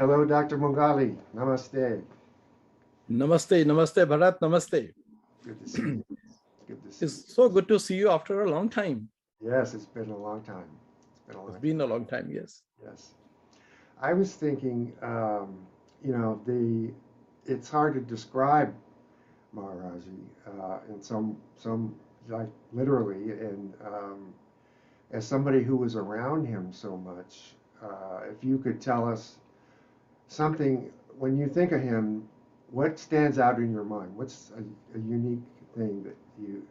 Hello, Dr. Mungali. Namaste. Namaste, namaste, Bharat, namaste. Good to see you. Good to see you. It's so good to see you after a long time. Yes, it's been a long time. It's been a long time, yes. Yes. I was thinking, it's hard to describe Maharajji in some like literally, and as somebody who was around him so much, if you could tell us something when you think of him, what stands out in your mind? What's a unique thing that you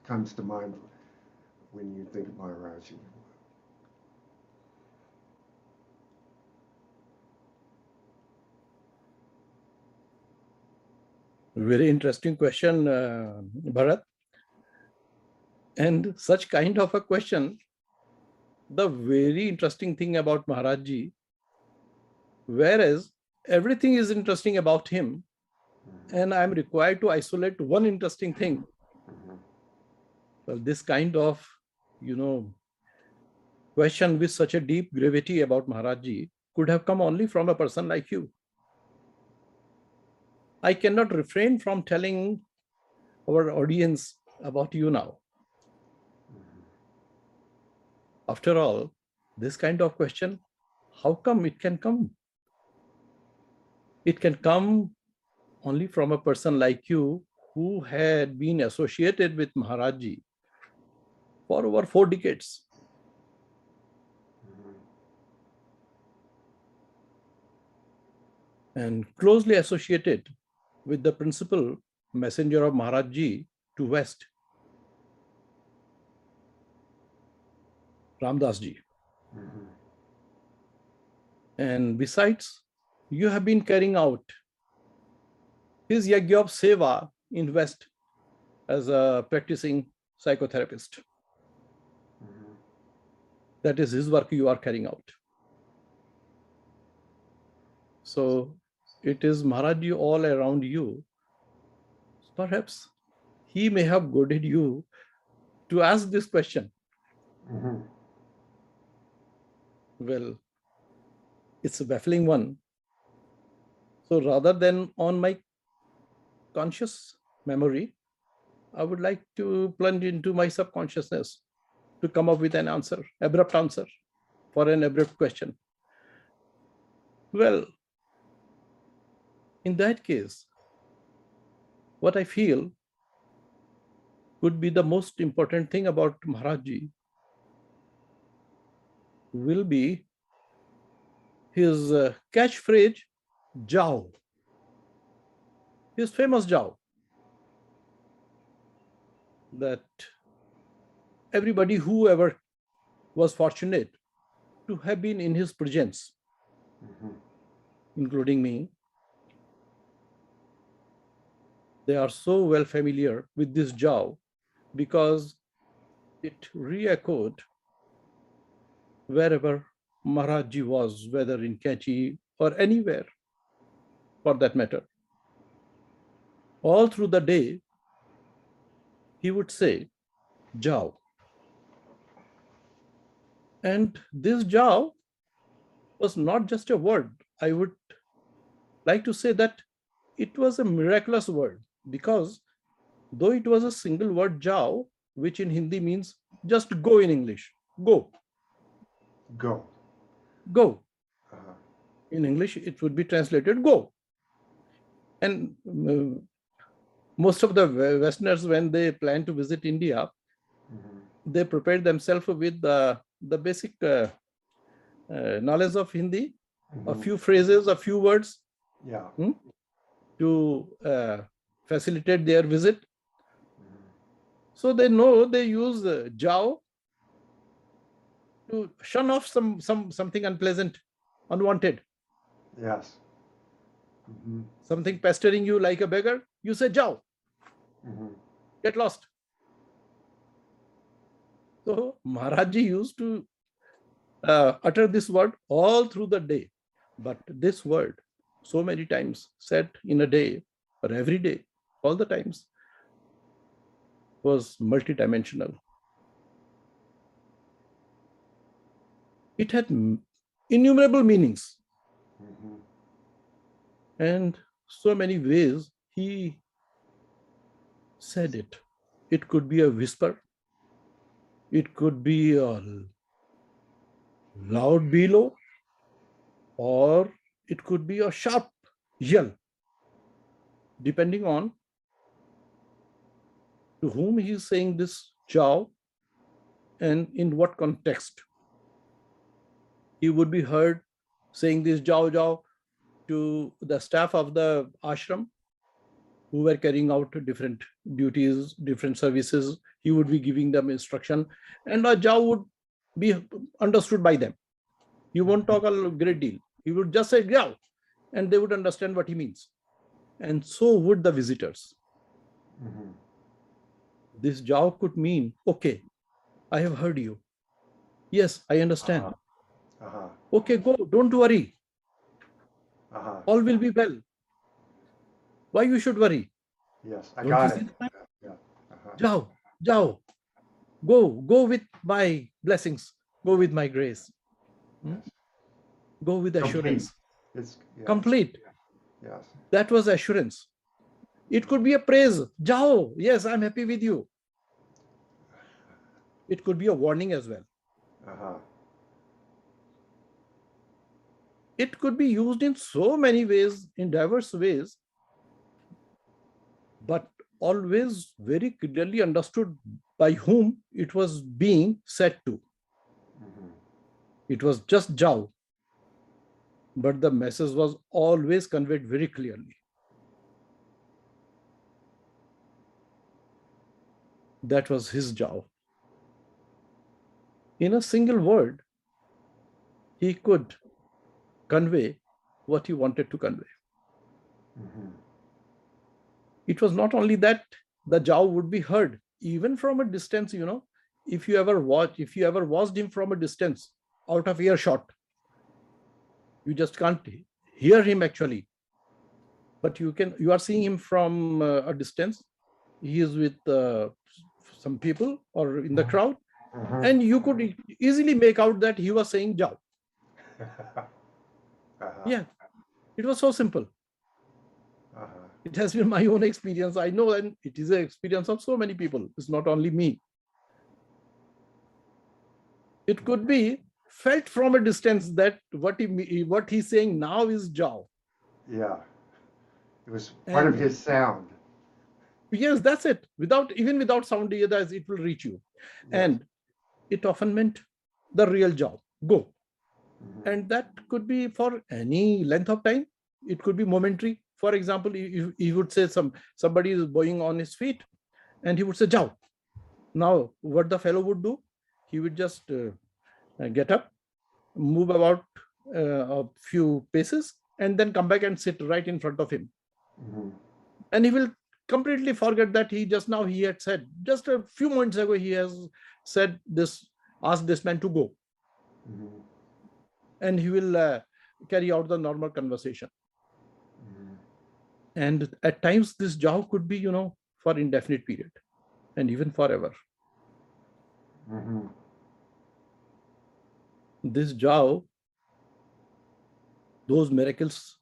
comes to mind when you think of Maharajji? Very interesting question, Bharat. And such kind of a question, the very interesting thing about Maharajji, whereas everything is interesting about him, and I'm required to isolate one interesting thing. Well, this kind of, question with such a deep gravity about Maharajji could have come only from a person like you. I cannot refrain from telling our audience about you now. After all, this kind of question, how come it can come? It can come only from a person like you who had been associated with Maharajji for over 4 decades. And closely associated with the principal messenger of Maharajji to West, Ramdas ji. And besides, you have been carrying out his yajna of seva in West as a practicing psychotherapist. That is his work you are carrying out. So it is Maharajji all around you. Perhaps he may have goaded you to ask this question. Well, it's a baffling one. So rather than on my conscious memory, I would like to plunge into my subconsciousness to come up with an answer, abrupt answer for an abrupt question. Well, in that case, what I feel would be the most important thing about Maharajji will be his catchphrase, Jao. His famous Jao. That everybody, whoever was fortunate to have been in his presence, including me, they are so well familiar with this Jao because it re-echoed wherever Maharajji was, whether in Kachi or anywhere for that matter. All through the day, he would say, Jao. And this Jao was not just a word. I would like to say that it was a miraculous word because though it was a single word Jao, which in Hindi means just go in English, go. Go. Go. In English, it would be translated go. And most of the Westerners, when they plan to visit India, they prepared themselves with the basic knowledge of Hindi, a few phrases, a few words, to facilitate their visit. So they know they use Jao to shun off something unpleasant, unwanted. Yes. Something pestering you like a beggar, you say Jao. Get lost. So Maharajji used to utter this word all through the day. But this word, so many times said in a day or every day, all the times, was multidimensional. It had innumerable meanings. And so many ways he said it. It could be a whisper, it could be a loud bellow, or it could be a sharp yell, depending on to whom he is saying this Jao and in what context. He would be heard saying this Jao Jao to the staff of the ashram who were carrying out different duties, different services. He would be giving them instruction, and a Jao would be understood by them. He won't talk a great deal. He would just say Jao, and they would understand what he means. And so would the visitors. Mm-hmm. This Jao could mean, okay, I have heard you. Yes, I understand. Okay, go, don't worry. All will be well. Why you should worry? Yes, I Don't got you it. see that? Yeah. Jao, Jao, go with my blessings, go with my grace. Yes. Go with assurance. It's Complete. Yes. That was assurance. It could be a praise. Jao, yes, I'm happy with you. It could be a warning as well. It could be used in so many ways, in diverse ways, but always very clearly understood by whom it was being said to. Mm-hmm. It was just Jao, but the message was always conveyed very clearly. That was his Jao. In a single word, he could convey what he wanted to convey. Mm-hmm. It was not only that the Jao would be heard, even from a distance, if you ever watched him from a distance, out of earshot, you just can't hear him actually. But you are seeing him from a distance. He is with some people or in the crowd, and you could easily make out that he was saying Jao. Yeah, it was so simple. It has been my own experience. I know, and it is an experience of so many people. It's not only me. It could be felt from a distance that what he's saying now is Jao. Yeah, it was part of his sound. Yes, that's it. Even without sound, it will reach you. Yes. And it often meant the real Jao. Go. Mm-hmm. And that could be for any length of time. It could be momentary. For example, he would say somebody is bowing on his feet, and he would say Jao. Now, what the fellow would do, he would just get up, move about a few paces, and then come back and sit right in front of him. Mm-hmm. And he will completely forget that he had said, just a few moments ago, he has said this, asked this man to go. Mm-hmm. And he will carry out the normal conversation. Mm-hmm. And at times, this Jao could be, for indefinite period and even forever. Mm-hmm. This Jao, those miracles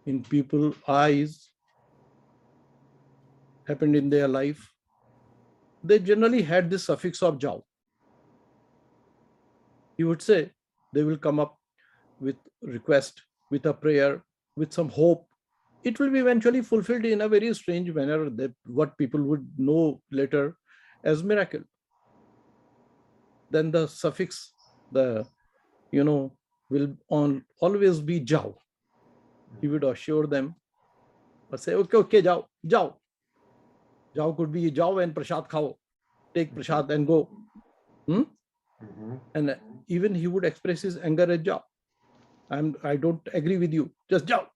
in people's eyes happened in their life, they generally had this suffix of Jao. He would say they will come up with request, with a prayer, with some hope. It will be eventually fulfilled in a very strange manner, that what people would know later as miracle. Then the suffix, will always be Jao. He would assure them or say, okay, Jao. Jao could be Jao and prasad khao. Take prasad and go. Mm-hmm. And even he would express his anger as Jao. I don't agree with you. Just Jao.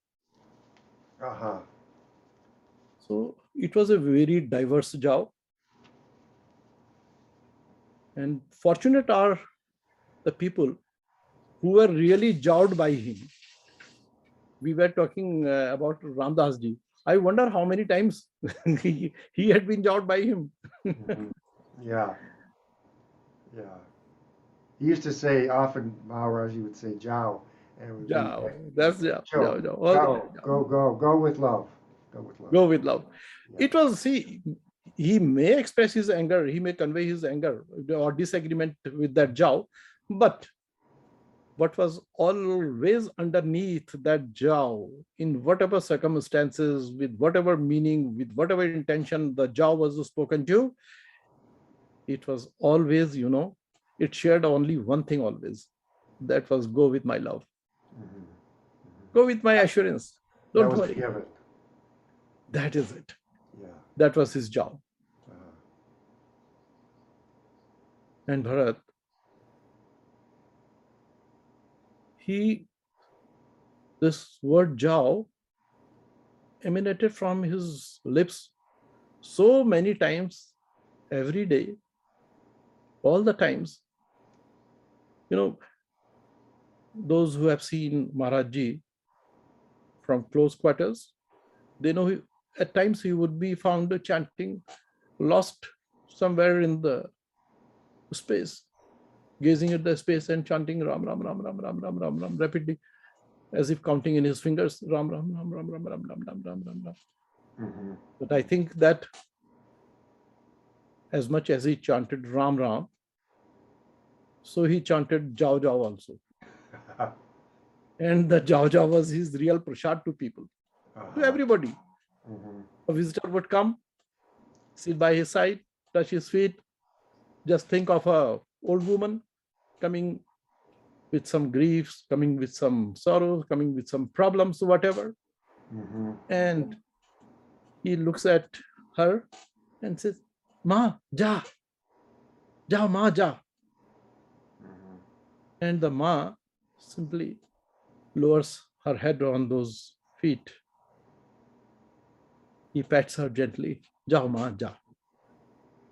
So it was a very diverse Jao. And fortunate are the people who were really jawed by him. We were talking about Ramdas ji. I wonder how many times he had been jawed by him. Mm-hmm. Yeah. He used to say often, Maharajji would say Jao, And we Jao. That's Jao. Jao. Joe, Jao. All the way. Joe, go with love. Go with love. Go with love. Yeah. It was, see, he may express his anger, he may convey his anger or disagreement with that Jao, but what was always underneath that Jao, in whatever circumstances, with whatever meaning, with whatever intention the Jao was spoken to, it was always, it shared only one thing always. That was go with my love. Mm-hmm. Go with my assurance. Don't That was worry. given. That is it. Yeah. That was his Jao. Uh-huh. And Bharat, this word Jao emanated from his lips so many times, every day, all the times. Those who have seen Maharajji from close quarters, they know at times he would be found chanting, lost somewhere in the space, gazing at the space and chanting Ram, Ram, Ram, Ram, Ram, Ram, Ram, Ram, rapidly, as if counting in his fingers, Ram, Ram, Ram, Ram, Ram, Ram, Ram, Ram, Ram, Ram, Ram. Mm-hmm. But I think that as much as he chanted Ram, Ram, so he chanted Jao, Jao also. And the Jao, Jao was his real prasad to people, to everybody. Mm-hmm. A visitor would come, sit by his side, touch his feet. Just think of a old woman coming with some griefs, coming with some sorrows, coming with some problems, whatever. Mm-hmm. And he looks at her and says, Ma, ja, ja, ma, ja. Mm-hmm. And the ma simply lowers her head on those feet. He pats her gently. Ja, ma, ja.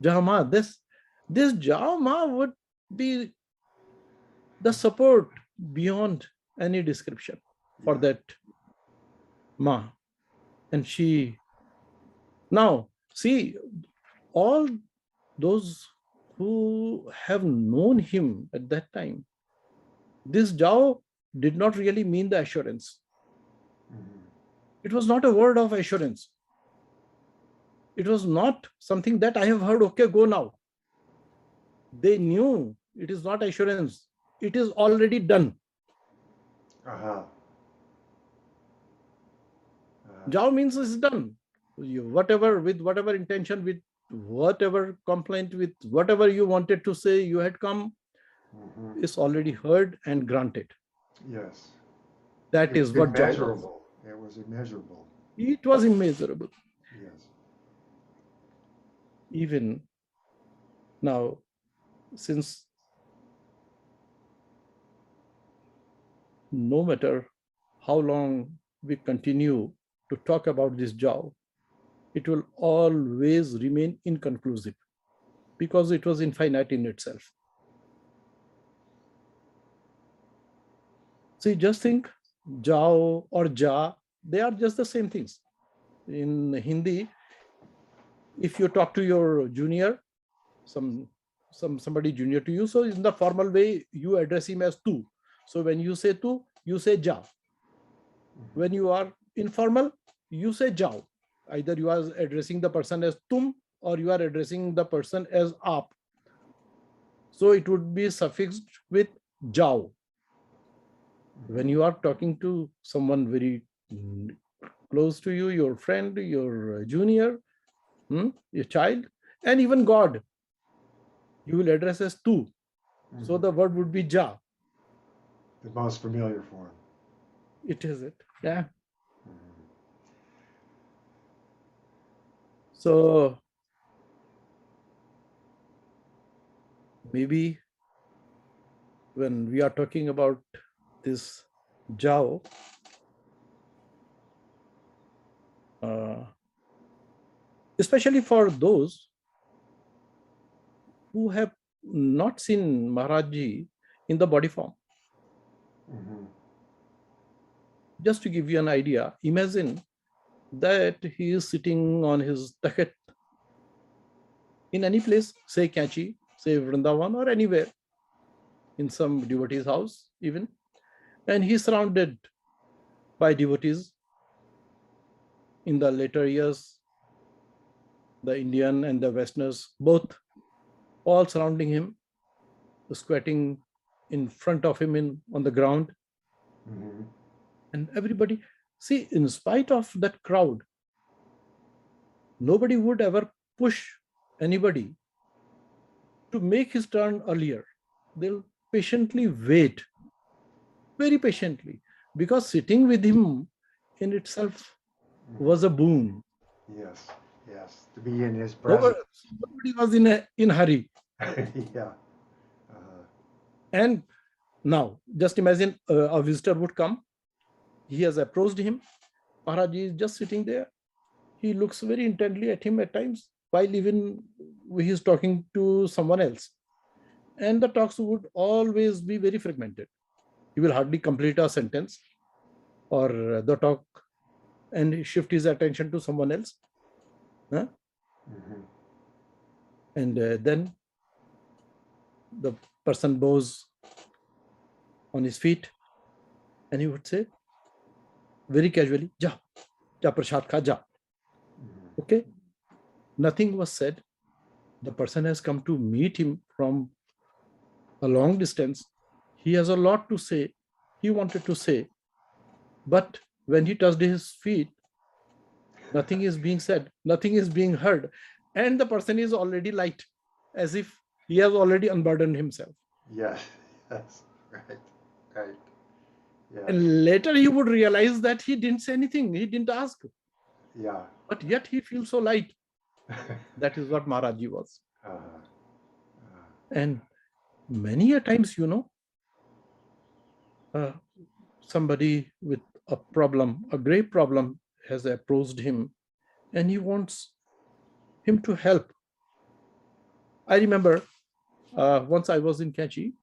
Ja, ma. This ja, ma would be the support beyond any description for that ma. And she, now see, all those who have known him at that time, this Jao did not really mean the assurance. Mm-hmm. It was not a word of assurance. It was not something that I have heard, okay, go now. They knew it is not assurance. It is already done. Uh-huh. Jao means it's done. Whatever, with whatever intention, with whatever complaint, with whatever you wanted to say, you had come, Mm-hmm. is already heard and granted. Yes. That It's is what Jao was. immeasurable. It was immeasurable. It was immeasurable. Yes. Even now, since no matter how long we continue to talk about this Jao, it will always remain inconclusive because it was infinite in itself. See, just think, Jao or Ja, they are just the same things. In Hindi, if you talk to your junior, somebody junior to you, so in the formal way, you address him as tu. So when you say tu, you say ja. When you are informal, you say jao. Either you are addressing the person as tum or you are addressing the person as aap. So it would be suffixed with jao. When you are talking to someone very close to you, your friend, your junior, your child, and even God, you will address as tu. Mm-hmm. So the word would be ja. The most familiar form. It is it. Yeah. Mm-hmm. So maybe when we are talking about this Jao, especially for those who have not seen Maharajji in the body form. Mm-hmm. Just to give you an idea, imagine that he is sitting on his takhet in any place, say Kanchi, say Vrindavan, or anywhere, in some devotee's house even, And he's surrounded by devotees. In the later years, the Indian and the Westerners, both all surrounding him, squatting in front of him on the ground. Mm-hmm. And everybody, see, in spite of that crowd, nobody would ever push anybody to make his turn earlier. They'll patiently wait, very patiently, because sitting with him in itself was a boon. Yes, yes, to be in his Nobody, presence. nobody was in hurry. Yeah. And now, just imagine a visitor would come. He has approached him. Maharajji is just sitting there. He looks very intently at him at times, while even he is talking to someone else. And the talks would always be very fragmented. He will hardly complete a sentence or the talk and shift his attention to someone else. Huh? Mm-hmm. And then the person bows on his feet and he would say very casually, Ja, ja prasad kha, ja. Okay. Nothing was said. The person has come to meet him from a long distance. He has a lot to say. He wanted to say. But when he touched his feet, nothing is being said, nothing is being heard. And the person is already light, as if he has already unburdened himself. Yes, yes, right, right. Yes, And later he would realize that he didn't say anything, he didn't ask, yeah. but yet he feels so light. That is what Maharajji was. And many a times, somebody with a problem, a great problem, has approached him and he wants him to help. I remember once I was in Kachi,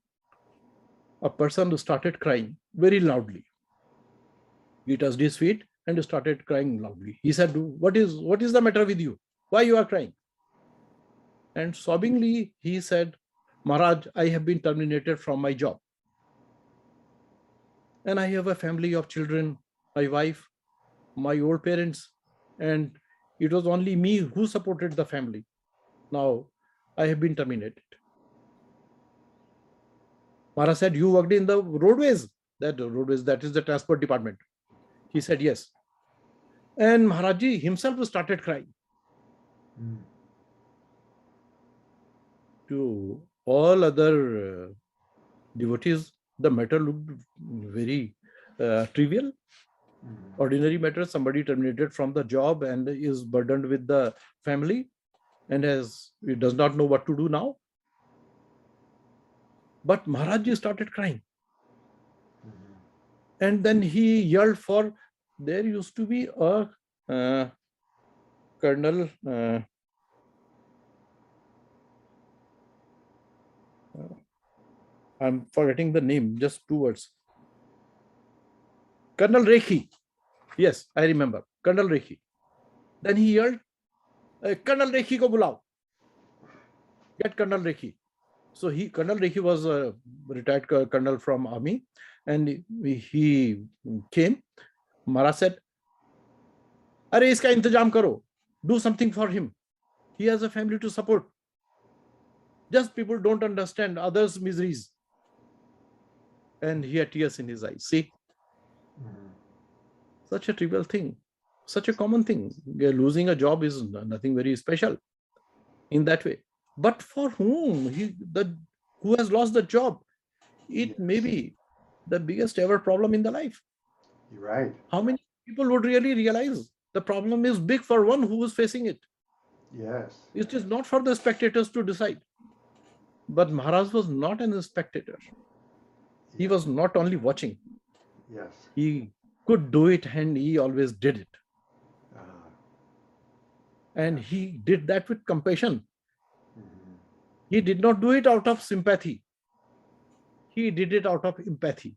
a person started crying very loudly. He touched his feet and started crying loudly. He said, what is the matter with you? Why you are crying? And sobbingly, he said, Maharaj, I have been terminated from my job. And I have a family of children, my wife, my old parents, and it was only me who supported the family. Now I have been terminated. Maharaj said, you worked in the roadways. That is the transport department. He said, yes. And Maharajji himself started crying. To all other devotees, the matter looked very trivial, ordinary matter. Somebody terminated from the job and is burdened with the family and he does not know what to do now. But Maharajji started crying. And then he yelled for, there used to be a colonel, I'm forgetting the name, just 2 words. Colonel Rekhi. Yes, I remember. Colonel Rekhi. Then he yelled, Colonel Rekhi ko bulao. Get Colonel Rekhi. So Colonel Rekhi was a retired colonel from army, and he came. Maharaj said, Are iska intijam karo. Do something for him. He has a family to support. Just people don't understand others' miseries. And he had tears in his eyes. See? Such a trivial thing. Such a common thing. Losing a job is nothing very special in that way. But for whom? Who has lost the job? It may be the biggest ever problem in the life. You're right. How many people would really realize the problem is big for one who is facing it? Yes. It is not for the spectators to decide. But Maharaj was not a spectator. He was not only watching. Yes. He could do it and he always did it. And he did that with compassion. He did not do it out of sympathy. He did it out of empathy.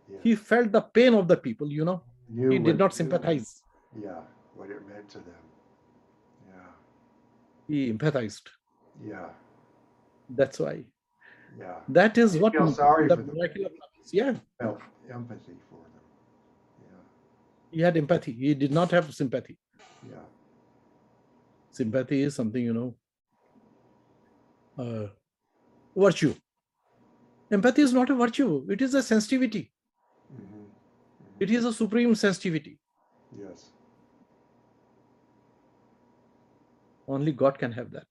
Yes. He felt the pain of the people, he did not sympathize. Yeah, what it meant to them. Yeah. He empathized. Yeah. That's why. Yeah. That is you what feel sorry the for them. miracle of love is. Yeah. empathy for them. Yeah. He had empathy. He did not have sympathy. Yeah. Sympathy is something, virtue. Empathy is not a virtue. It is a sensitivity. Mm-hmm. It is a supreme sensitivity. Yes. Only God can have that.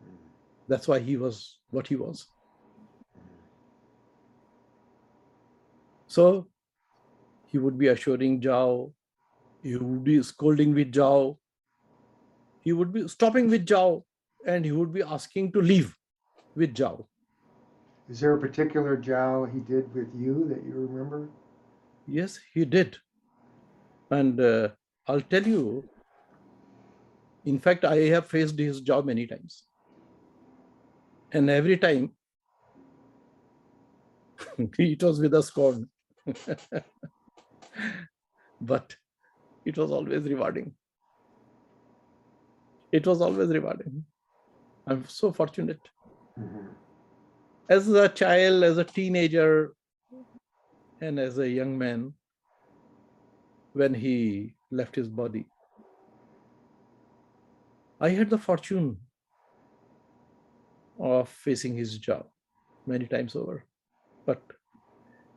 Mm-hmm. That's why he was what he was. So he would be assuring Zhao, he would be scolding with Zhao, he would be stopping with Zhao, and he would be asking to leave with Zhao. Is there a particular jow he did with you that you remember? Yes, he did. And I'll tell you, in fact, I have faced his Zhao many times. And every time it was with a scorn. But it was always rewarding. It was always rewarding. I'm so fortunate. Mm-hmm. As a child, as a teenager, and as a young man, when he left his body, I had the fortune of facing his job many times over. But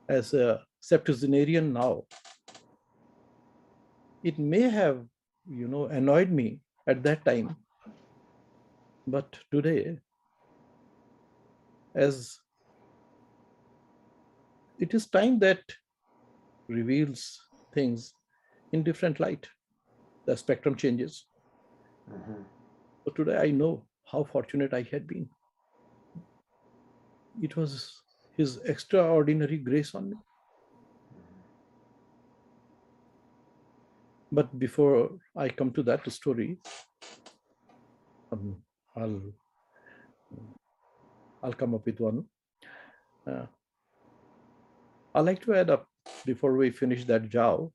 as a septuagenarian now, it may have, annoyed me at that time. But today, as it is time that reveals things in different light, the spectrum changes. Mm-hmm. So today I know how fortunate I had been. It was his extraordinary grace on me. But before I come to that story, um, I'll come up with one. I'd like to add up before we finish that Zhao.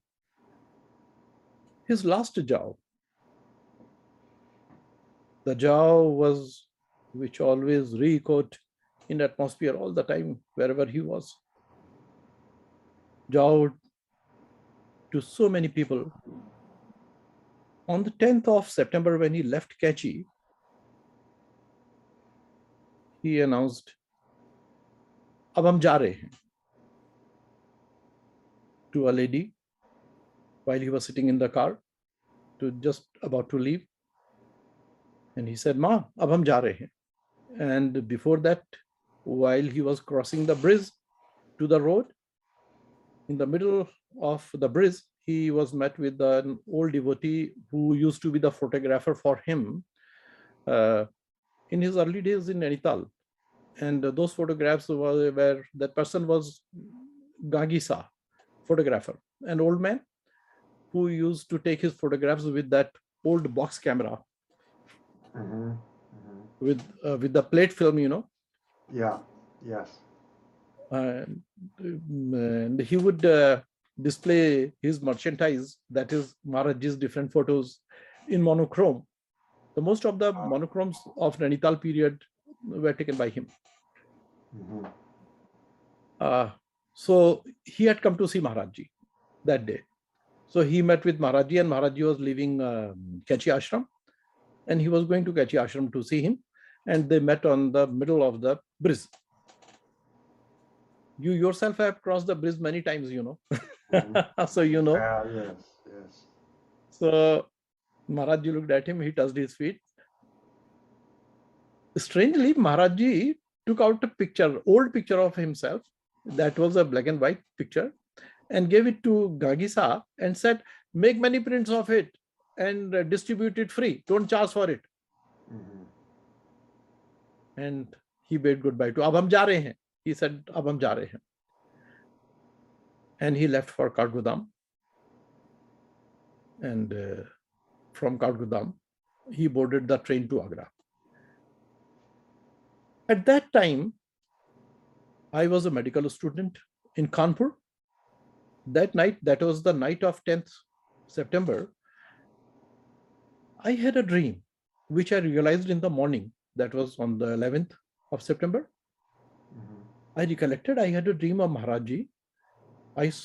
His last Zhao, the Zhao was which always re-echoed in the atmosphere all the time, wherever he was. Zhao to so many people. On the 10th of September, when he left Kachi, he announced, "Ab hum ja rahe hain," to a lady while he was sitting in the car, to just about to leave. And he said, "Ma, ab hum ja rahe hain." And before that, while he was crossing the bridge to the road, in the middle of the bridge, he was met with an old devotee who used to be the photographer for him in his early days in Nainital. And those photographs were where that person was Gagisa, photographer, an old man who used to take his photographs with that old box camera. Mm-hmm. Mm-hmm. With the plate film, Yeah. Yes. And he would display his merchandise, that is Maharajji's different photos, in monochrome. The most of the monochromes of Nainital period were taken by him. Mm-hmm. So he had come to see Maharajji that day. So he met with Maharajji, and Maharajji was leaving Kachi Ashram, and he was going to Kachi Ashram to see him, and they met on the middle of the bridge. You yourself have crossed the bridge many times, Mm-hmm. So Yes. Yes. So Maharajji looked at him, he touched his feet. Strangely, Maharajji took out a picture, old picture of himself, that was a black and white picture, and gave it to Gagisa and said, "Make many prints of it and distribute it free. Don't charge for it." Mm-hmm. And he bade goodbye to "Ab hum ja rahe hain." He said, "Ab hum ja rahe hain." And he left for Kathgodam. And from Kathgodam, he boarded the train to Agra. At that time, I was a medical student in Kanpur. That night, that was the night of 10th September, I had a dream, which I realized in the morning. That was on the 11th of September. Mm-hmm. I recollected I had a dream of Maharajji, I just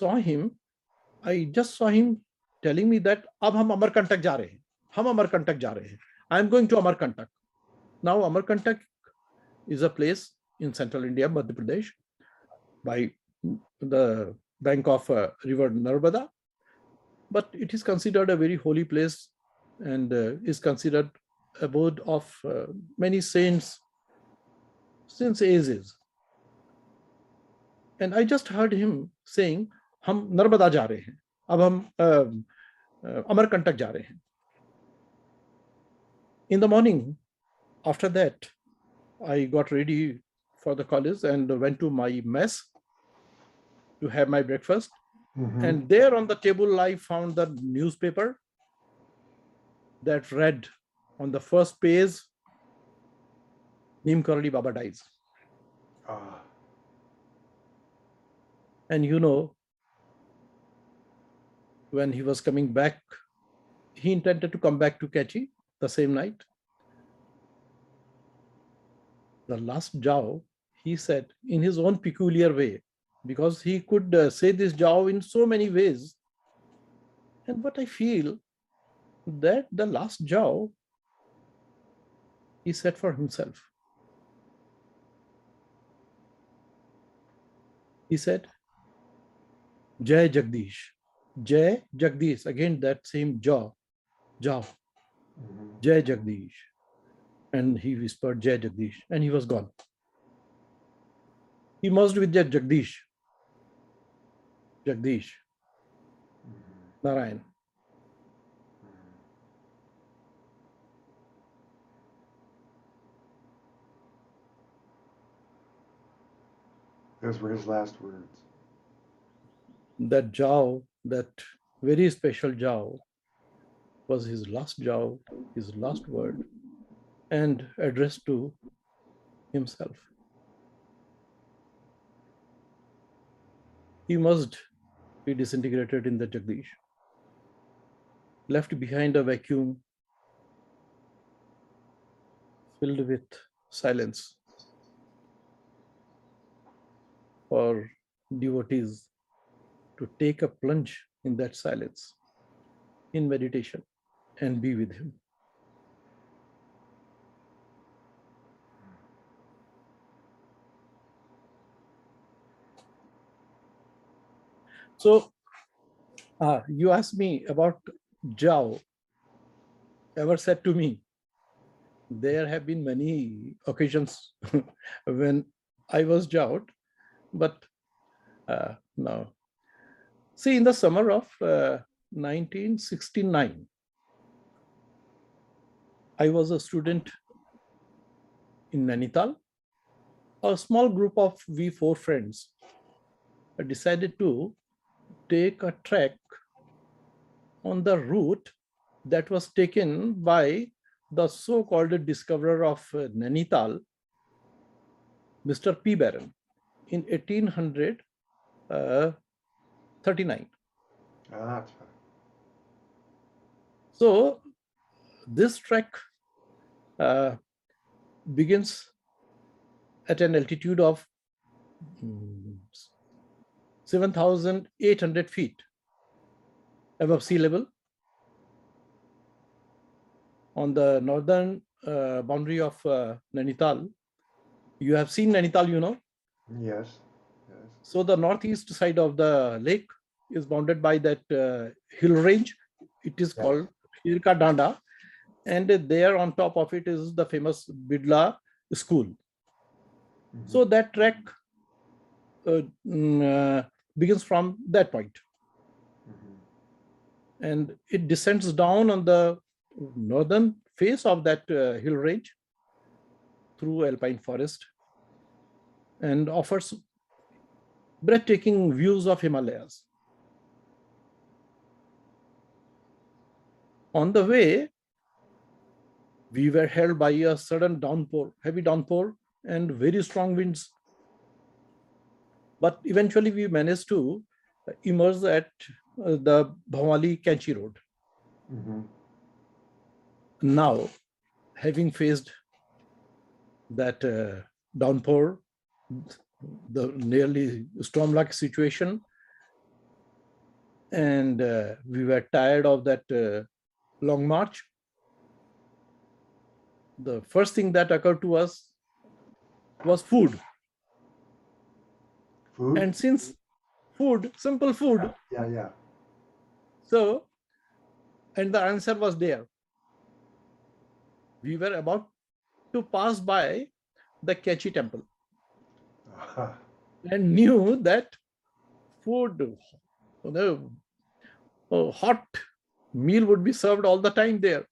saw him telling me that अब हम अमरकंटक जा रहे हैं, हम अमरकंटक जा रहे हैं. I am going to Amarkantak. Now Amarkantak is a place in central India, Madhya Pradesh, by the bank of river Narmada, but it is considered a very holy place and is considered abode of many saints since ages. And I just heard him saying, हम नर्मदा जा रहे हैं, अब हम अमरकंटक जा रहे हैं. In the morning, after that, I got ready for the college and went to my mess to have my breakfast. And there on the table, I found the newspaper that read on the first page, Neem Karoli Baba dies. And you know, when he was coming back, he intended to come back to Kachi the same night. The last Jao, he said in his own peculiar way, because he could say this Jao in so many ways. And what I feel that the last Jao, he said for himself. He said, Jai Jagdish, Jai Jagdish, again that same Jao, Jai Jagdish. And he whispered Jai Jagdish, and he was gone. He merged with Jai Jagdish, Narayan. Those were his last words. That Jao, that very special Jao, was his last Jao, his last word, and addressed to himself. He must be disintegrated in the Jagdish, left behind a vacuum filled with silence for devotees to take a plunge in that silence, in meditation, and be with him. So, you asked me about Jao. Ever said to me, there have been many occasions when I was Jao, but now. See, in the summer of 1969, I was a student in Nainital. A small group of we 4 friends decided to take a trek on the route that was taken by the so-called discoverer of Nainital, Mr. P. Barron, in 1839. So this trek begins at an altitude of 7,800 feet above sea level on the northern boundary of Nainital. You have seen Nainital, you know? Yes. So the northeast side of the lake is bounded by that hill range. It is called Hirka Danda. And there on top of it is the famous Bidla school. So that trek begins from that point. And it descends down on the northern face of that hill range through alpine forest and offers breathtaking views of Himalayas. On the way, we were held by a sudden downpour, heavy downpour and very strong winds. But eventually we managed to emerge at the Bhavali Kanchi road. Now, having faced that downpour, the nearly storm-like situation, and we were tired of that long march. The first thing that occurred to us was food. Food? And since food, simple food, Yeah. so, and the answer was there. We were about to pass by the Kachi temple and knew that food, the hot meal would be served all the time there.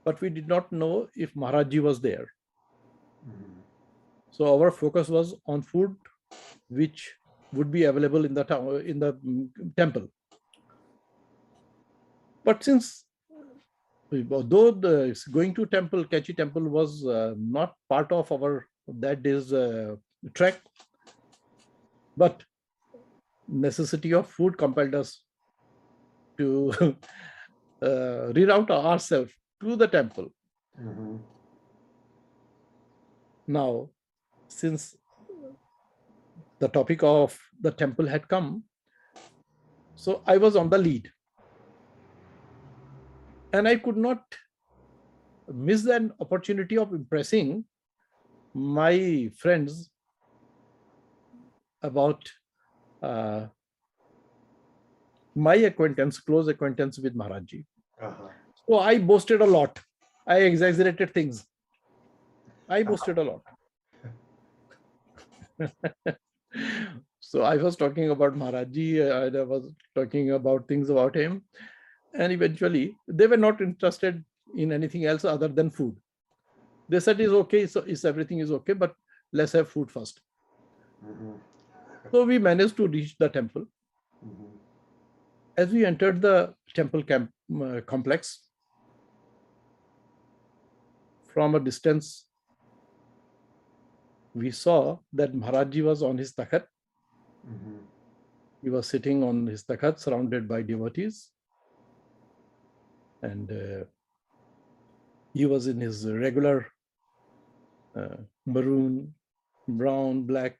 But we did not know if Maharajji was there. So our focus was on food which would be available in the temple. But since, though going to temple, Kachi temple was not part of our that day's trek, but necessity of food compelled us to reroute ourselves to the temple. Now, since the topic of the temple had come, so I was on the lead. And I could not miss an opportunity of impressing my friends about my acquaintance, close acquaintance with Maharajji. So I boasted a lot. I exaggerated things. I boasted a lot. So I was talking about Maharajji, I was talking about things about him. And eventually, they were not interested in anything else other than food. They said, it's okay, so everything is okay, but let's have food first. So we managed to reach the temple. As we entered the temple complex, from a distance, we saw that Maharajji was on his takhat. He was sitting on his takhat, surrounded by devotees. And he was in his regular maroon, brown, black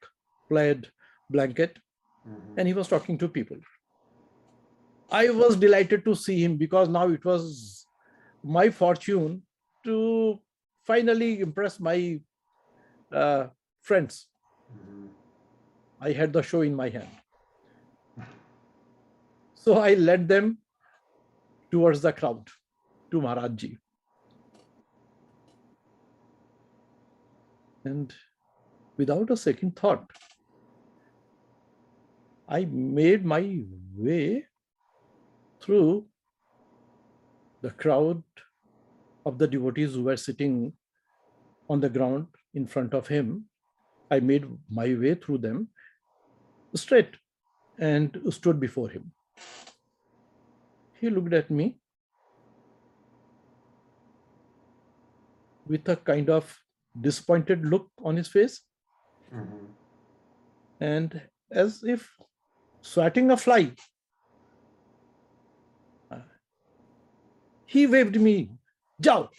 plaid blanket, and he was talking to people. I was delighted to see him because now it was my fortune to finally impress my friends. I had the show in my hand. So I led them towards the crowd, to Maharajji. And without a second thought, I made my way through the crowd of the devotees who were sitting on the ground in front of him. I made my way through them straight and stood before him. He looked at me with a kind of disappointed look on his face, and as if swatting a fly, he waved me, "Jao,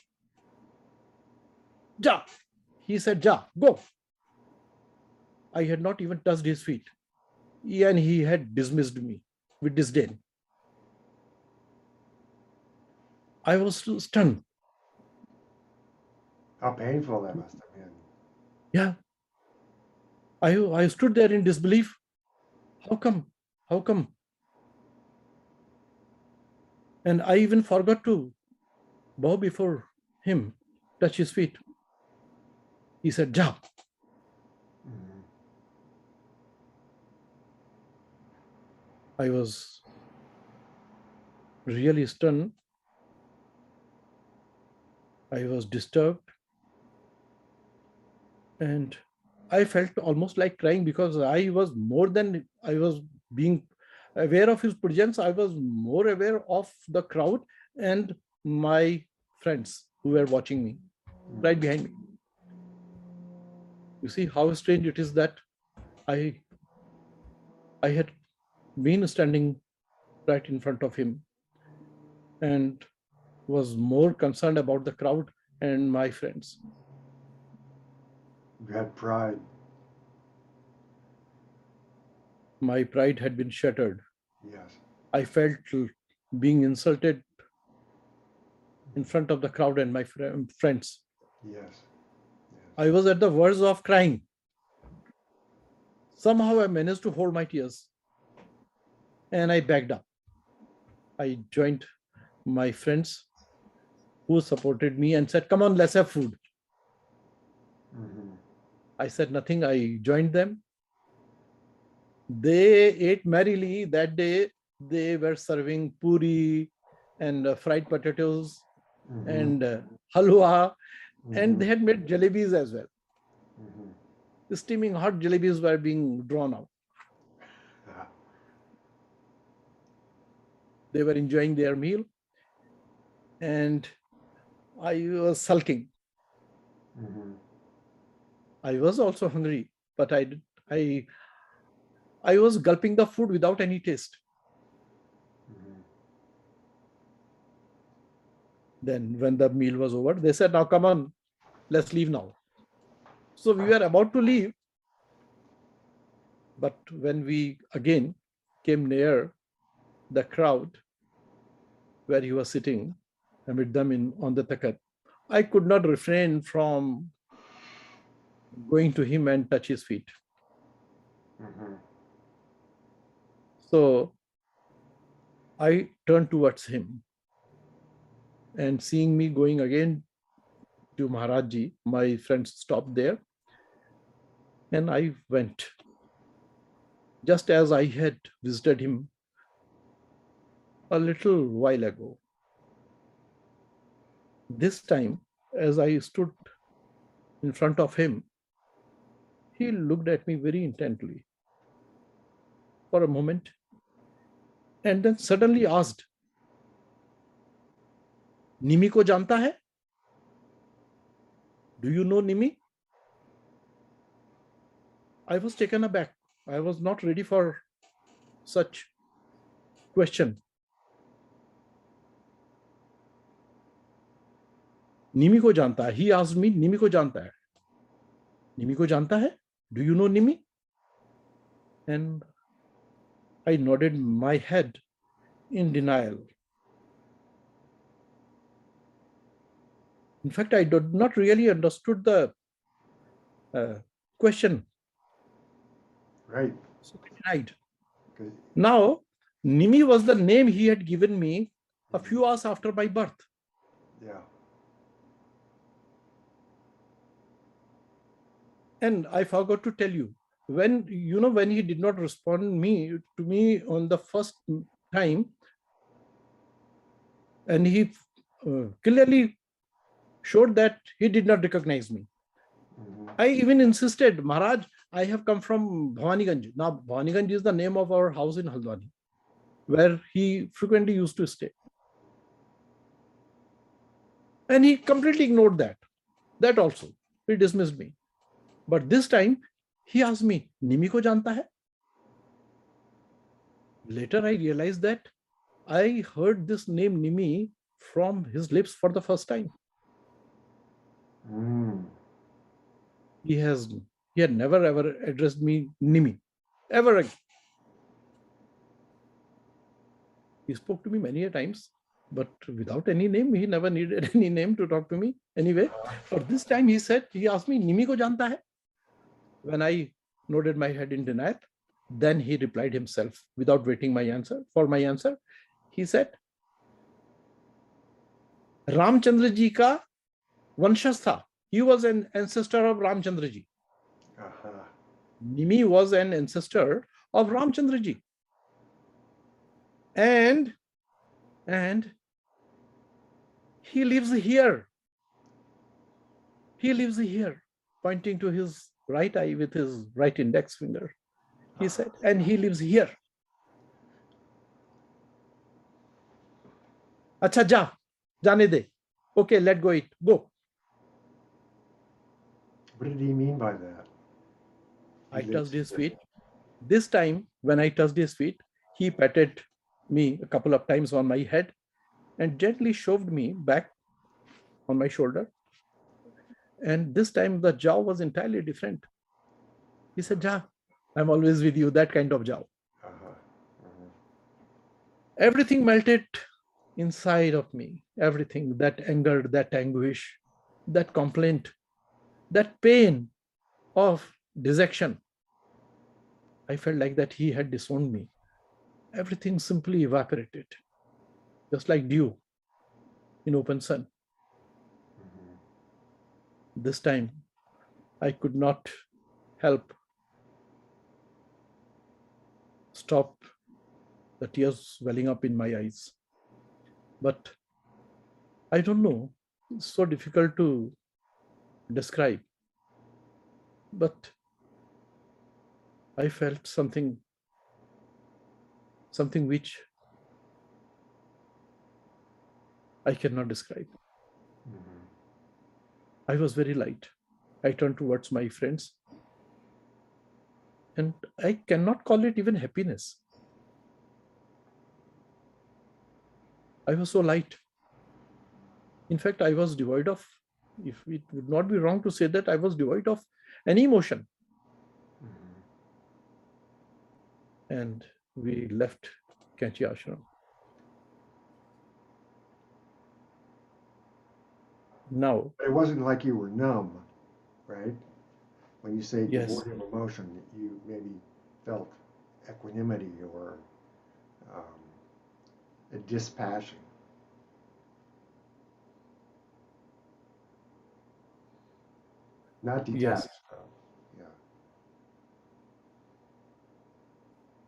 ja." He said, "Ja, go." I had not even touched his feet, and he had dismissed me with disdain. I was stunned. How painful that must have been. Yeah. I stood there in disbelief. How come? How come? And I even forgot to bow before him, touch his feet. He said, "Ja." I was really stunned. I was disturbed. And I felt almost like crying because I was being aware of his presence. I was more aware of the crowd and my friends who were watching me right behind me. You see how strange it is that I had been standing right in front of him and was more concerned about the crowd and my friends. You had pride. my pride had been shattered. Yes. I felt being insulted in front of the crowd and my friends. Yes. I was at the verge of crying. Somehow I managed to hold my tears and I backed up. I joined my friends who supported me and said, "Come on, let's have food." Mm-hmm. I said nothing. I joined them. They ate merrily. That day, they were serving puri and fried potatoes Mm-hmm. and halwa, and Mm-hmm. they had made jalebis as well. Mm-hmm. The steaming hot jalebis were being drawn out. Ah. They were enjoying their meal, and I was sulking. Mm-hmm. I was also hungry, but I, I was gulping the food without any taste. Mm-hmm. Then, when the meal was over, they said, "Now, come on, let's leave now." So we were about to leave, but when we again came near the crowd where he was sitting amid them on the takat, I could not refrain from going to him and touch his feet. Mm-hmm. So I turned towards him, and seeing me going again to Maharajji, my friends stopped there, and I went just as I had visited him a little while ago. This time, as I stood in front of him, he looked at me very intently for a moment and then suddenly asked, "Nimi ko janta hai? Do you know Nimi?" I was taken aback. I was not ready for such question. Nimi ko janta hai. He asked me, "Nimi ko janta hai? Nimi ko janta hai? Do you know Nimi?" And I nodded my head in denial. In fact, I did not really understood the question. Right. So I denied. Good. Now, Nimi was the name he had given me a few hours after my birth. Yeah. And I forgot to tell you, when he did not respond to me on the first time, and he clearly showed that he did not recognize me. Mm-hmm. I even insisted, "Maharaj, I have come from Bhavaniganj." Now, Bhavaniganj is the name of our house in Haldwani, where he frequently used to stay. And he completely ignored that. That also. He dismissed me. But this time, he asked me, "Nimi ko janta hai?" Later, I realized that I heard this name Nimi from his lips for the first time. Mm. He had never ever addressed me Nimi, ever again. He spoke to me many a times, but without any name. He never needed any name to talk to me anyway. But this time he asked me, "Nimi ko janta hai?" When I nodded my head in denial, then he replied himself without waiting for my answer. He said, "Ramchandra ji ka vanshas tha." He was an ancestor of Ramchandra ji. Uh-huh. Nimi was an ancestor of Ramchandra ji. And he lives here. He lives here, pointing to his right eye with his right index finger. He said, "And he lives here." Acha ja, jane de. Okay, let go it. Go. What did he mean by that? I He lives touched his here. feet. This time, when I touched his feet, he patted me a couple of times on my head and gently shoved me back on my shoulder. And this time, the jaw was entirely different. He said, "Ja, I'm always with you, that kind of Jao. Uh-huh. Uh-huh. Everything melted inside of me. Everything, that anger, that anguish, that complaint, that pain of dissection. I felt like that he had disowned me. Everything simply evaporated, just like dew in open sun. Mhm. This time, I could not help stop the tears welling up in my eyes. But I don't know, it's so difficult to describe. But I felt something which I cannot describe. Mhm. I was very light. I turned towards my friends, and I cannot call it even happiness. I was so light. In fact, I was devoid of, if it would not be wrong to say that, I was devoid of any emotion. Mhm. And we left Kanchi Ashram. Now, But it wasn't like you were numb, right? When you say yes, devoid of emotion, you maybe felt equanimity or um, a dispassion. Not yes. detached, though. Yeah.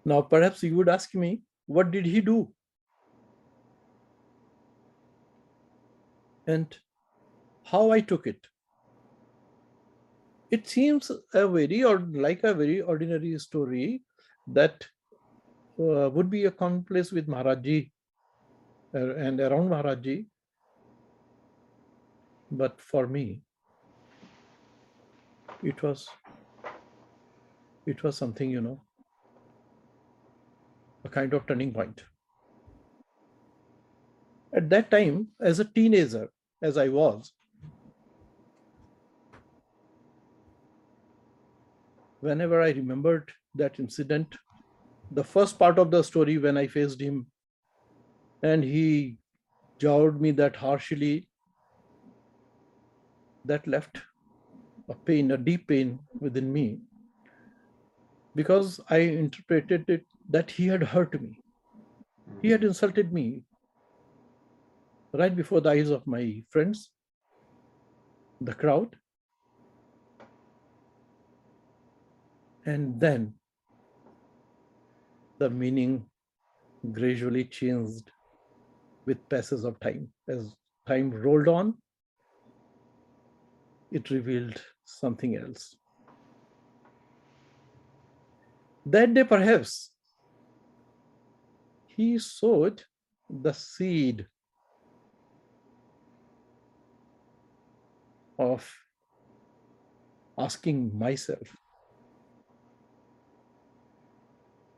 Now, perhaps you would ask me, what did he do? And how I took it. It seems a very or like a very ordinary story that would be a commonplace with Maharajji and around Maharajji. But for me, it was something, a kind of turning point. At that time, as a teenager, as I was, whenever I remembered that incident, the first part of the story when I faced him and he jowed me that harshly, that left a pain, a deep pain within me, because I interpreted it that he had hurt me. He had Mhm. insulted me right before the eyes of my friends, the crowd. And then the meaning gradually changed with passage of time. As time rolled on, it revealed something else. That day, perhaps, he sowed the seed of asking myself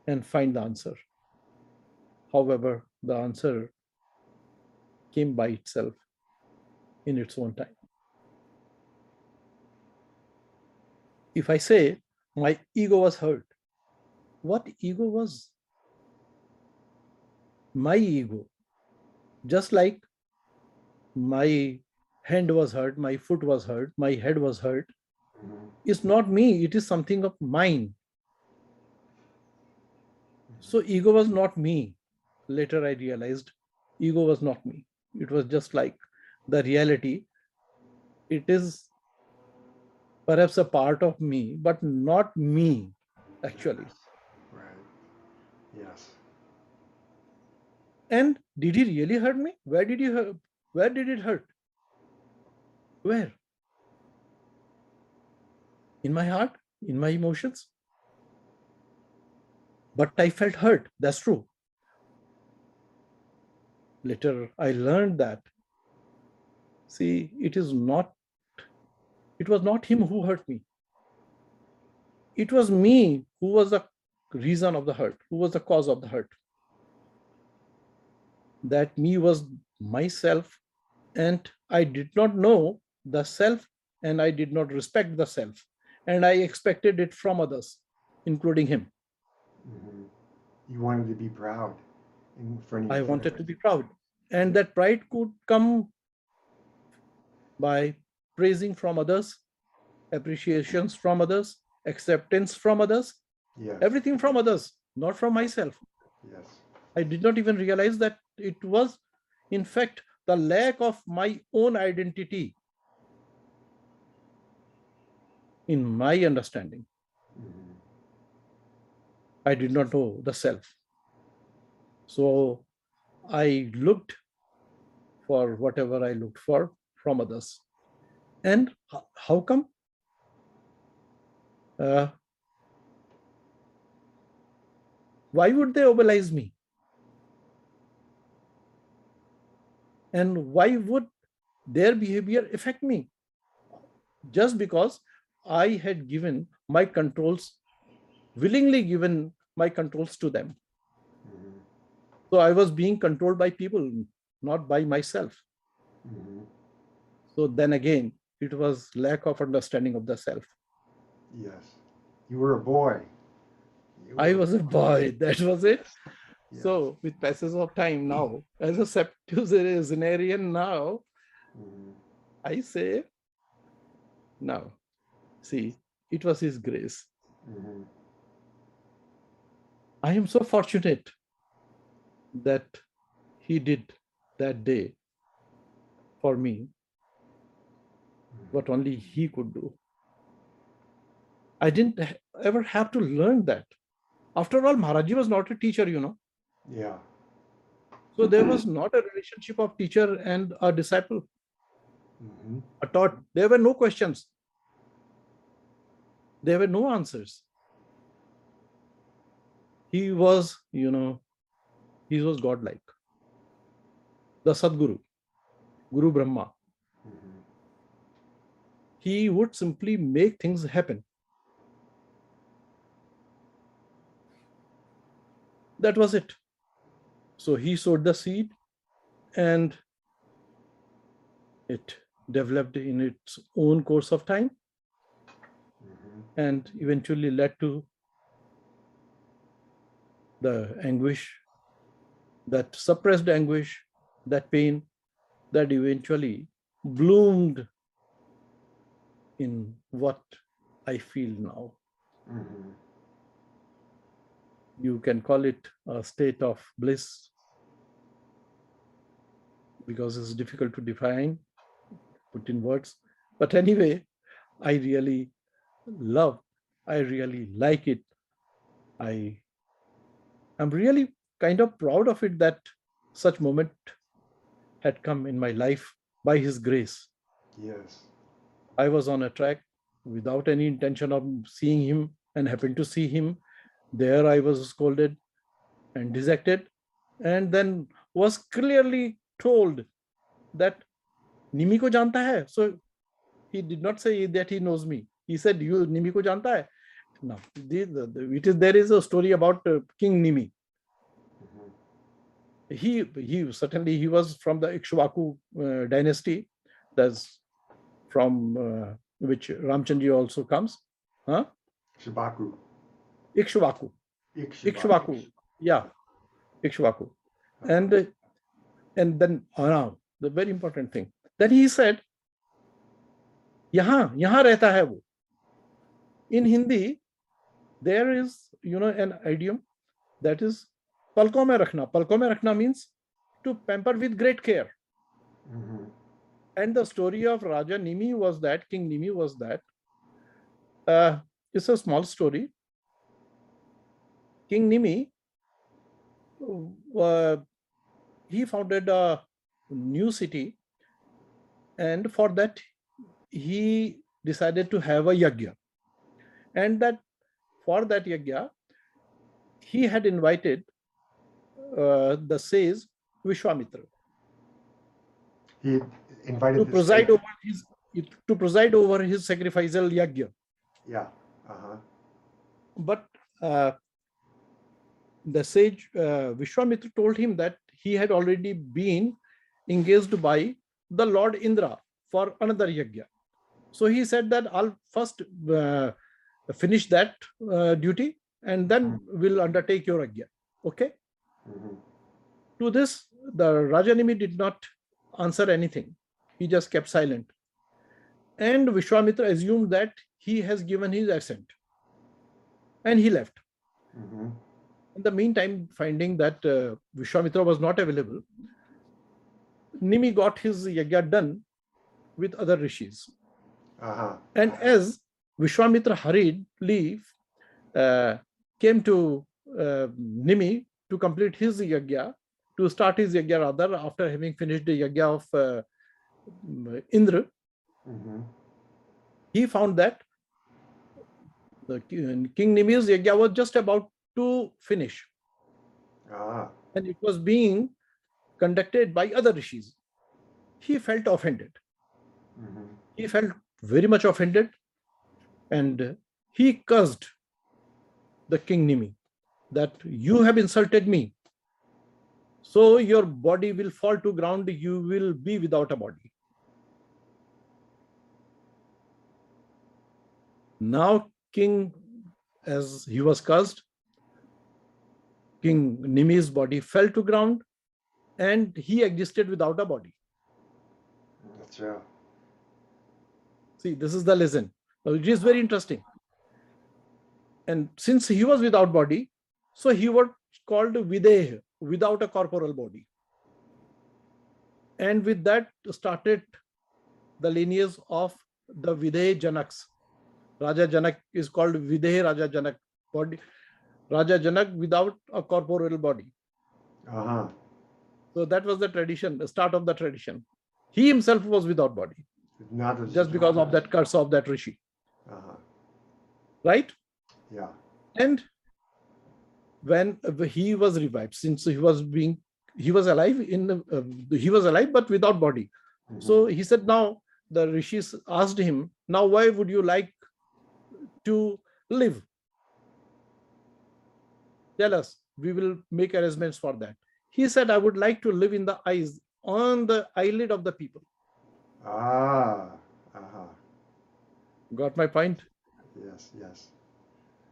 and find the answer. However, the answer came by itself in its own time. If I say my ego was hurt, what ego was? My ego. Just like my hand was hurt, my foot was hurt, my head was hurt. Mhm. It's not me, it is something of mine. Mhm. So ego was not me. Later I realized ego was not me. It was just like the reality. It is perhaps a part of me, but not me, actually. Yes. Right. Yes. And did he really hurt me? Where did he hurt? Where did it hurt? Where? In my heart? In my emotions? But I felt hurt. That's true. Later, I learned that, see, it was not him who hurt me. It was me who was the reason of the hurt, who was the cause of the hurt. That me was myself, and I did not know the self, and I did not respect the self, and I expected it from others. including him. Mhm. You wanted to be proud in front of your I wanted family. to be proud. And that pride could come by praising from others, appreciations from others, acceptance from others, Yes, everything from others, not from myself. yes. I did not even realize that it was, in fact, the lack of my own identity in my understanding. Mhm. I did not know the self. So I looked for whatever I looked for from others. And how come? Uh, why would they oblige me? And why would their behavior affect me? Just because I had given my controls, willingly given my controls to them. Mhm. So I was being controlled by people, not by myself. Mhm. So then again, it was lack of understanding of the self. Yes. You were a boy. You I were. was a boy, that was it. Yes. So with passage of time now, as a septuagenarian now, Mhm. I say, now, see, it was his grace. Mhm. I am so fortunate that he did that day for me what only he could do. I didn't ever have to learn that. After all, Maharajji was not a teacher, Yeah. So there was not a relationship of teacher and a disciple, Mhm. a taught. There were no questions. There were no answers. He was, he was godlike. The Sadguru, Guru Brahma. Mhm. He would simply make things happen. That was it. So he sowed the seed and it developed in its own course of time Mhm. and eventually led to the anguish, that suppressed anguish, that pain that eventually bloomed in what I feel now. Mhm. You can call it a state of bliss because it's difficult to define, put in words. But anyway, I really love, I really like it. I'm really kind of proud of it that such moment had come in my life by his grace. Yes. I was on a track without any intention of seeing him and happened to see him. There I was scolded and dejected, and then was clearly told that Nimi ko janta hai. So he did not say that he knows me. He said, "You Nimi ko janta hai." Now, there is a story about King Nimi. Mhm. He certainly he was from the Ikshvaku dynasty. That's from which Ramchandji also comes. Huh? Shibaku. Ikshvaku. Ikshibaku. Ikshvaku. Yeah, Ikshvaku. Uh-huh. And then now the very important thing. Then he said, यहाँ रहता है वो. In Hindi, there is an idiom that is palko mein rakhna. Palko mein rakhna means to pamper with great care. Mhm. And the story of Raja Nimi was that, King Nimi was that, uh, it's a small story. King Nimi, uh, he founded a new city, and for that he decided to have a yagya. And that for that yagya, he had invited the sage Vishwamitra He to invited the preside sage. over his to preside over his sacrificial yagya. Yeah. Uh-huh. But the sage Vishwamitra told him that he had already been engaged by the Lord Indra for another yagya. So he said that I'll first finish that duty, and then we'll undertake your Agya. Okay? Mhm. To this, the Rajanimi did not answer anything. He just kept silent. And Vishwamitra assumed that he has given his assent. And he left. Mhm. In the meantime, finding that Vishwamitra was not available, Nimi got his Yagya done with other rishis. Uh-huh. And as Vishwamitra hurriedly came to Nimi to complete his Yagya, to start his Yagya rather, after having finished the Yagya of Indra, Mhm. he found that the King Nimi's Yagya was just about to finish. Ah. And it was being conducted by other rishis. He felt offended. Mhm. He felt very much offended, and he cursed the King Nimi that you have insulted me. So your body will fall to ground, you will be without a body. Now King, as he was cursed, King Nimi's body fell to ground and he existed without a body. That's right. See, this is the lesson. It is very interesting. And since he was without body, so he was called Videha, without a corporal body. And with that started the lineage of the Videha Janaks. Raja Janak is called Videha Raja Janak, body. Raja Janak without a corporeal body. Uh-huh. So that was the tradition, the start of the tradition. He himself was without body, Not as just because of that curse of that rishi. Uh-huh. Right? Yeah. And when he was revived, since he was alive he was alive but without body. Mhm. So he said, now the rishis asked him, now why would you like to live? Tell us, we will make arrangements for that. He said, I would like to live in the eyes, on the eyelid of the people. Ah. Uh-huh. Got my point? Yes, yes.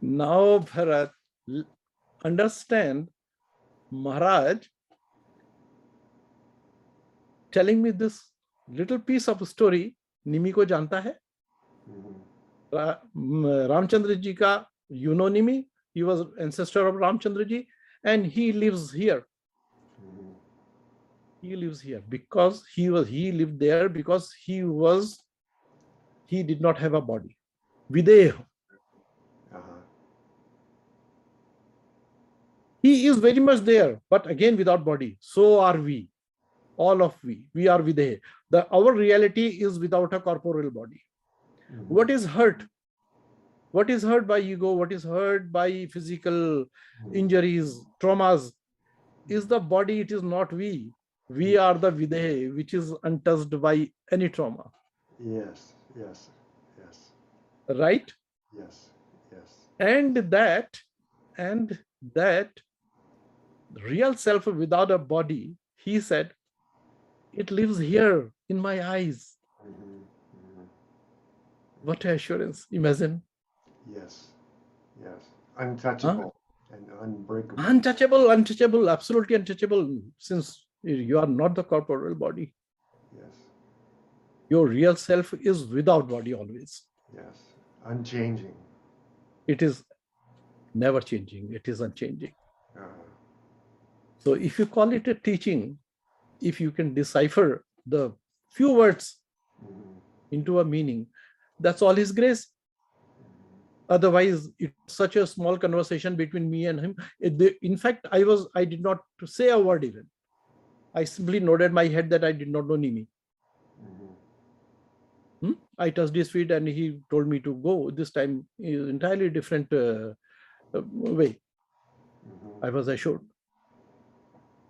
Now, Bharat, understand Maharaj telling me this little piece of story. Nimi ko janta hai? Ramchandra ji ka, you know Nimi? He was ancestor of Ramchandra ji, and he lives here. He lives here because he lived there because he did not have a body. Videha. Uh-huh. He is very much there, but again without body. So are we. All of we are Videha. Our reality is without a corporeal body. Mhm. What is hurt? What is hurt by ego? What is hurt by physical injuries, traumas? Is the body, it is not we. We are the Videha, which is untouched by any trauma. Yes, yes, yes, Right? yes, yes. And that real self without a body, he said, it lives here in my eyes. Mhm. Mhm. What assurance. Imagine. Yes, yes. Untouchable and unbreakable. Untouchable, absolutely untouchable, since you are not the corporeal body. Yes, Your real self is without body always. yes. Unchanging. It is never changing. It is unchanging. Uh, So if you call it a teaching, if you can decipher the few words mhm. into a meaning, that's all his grace. Otherwise, it's such a small conversation between me and him. In fact, I did not say a word even. I simply nodded my head that I did not know Nimi. I touched his feet and he told me to go. This time, entirely different way. I was assured,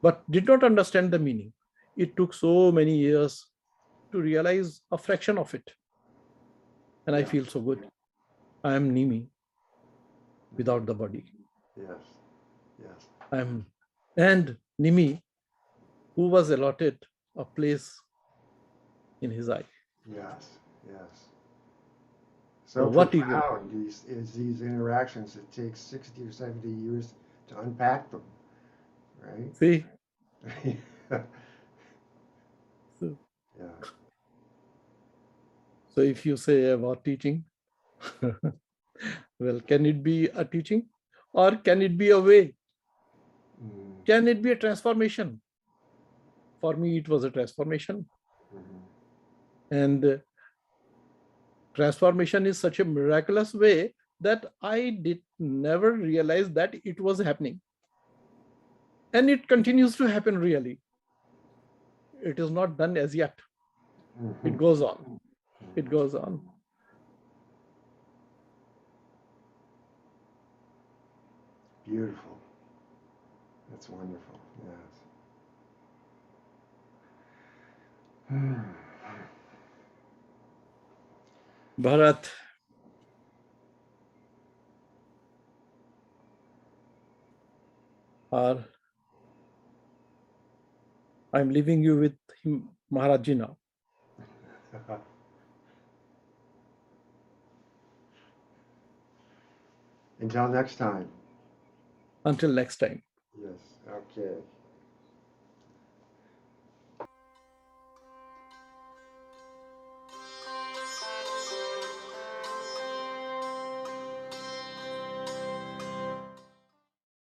but did not understand the meaning. It took so many years to realize a fraction of it. And I feel so good. I am Nimi without the body. Yes, yes. And Nimi, who was allotted a place in his eye. Yes, yes. So what ego? profound, these interactions, it takes 60 or 70 years to unpack them, right? See, Yeah. so, Yeah. so if you say about teaching, well, can it be a teaching or can it be a way? Mm, Can it be a transformation? For me, it was a transformation. mhm, And transformation is such a miraculous way that I did never realize that it was happening. And it continues to happen really. It is not done as yet. It mhm, goes on. It mhm. goes on. Beautiful. That's wonderful. Yes. Bharat, or I'm leaving you with him, Maharajji now. Until next time. Until next time. Yes. Okay.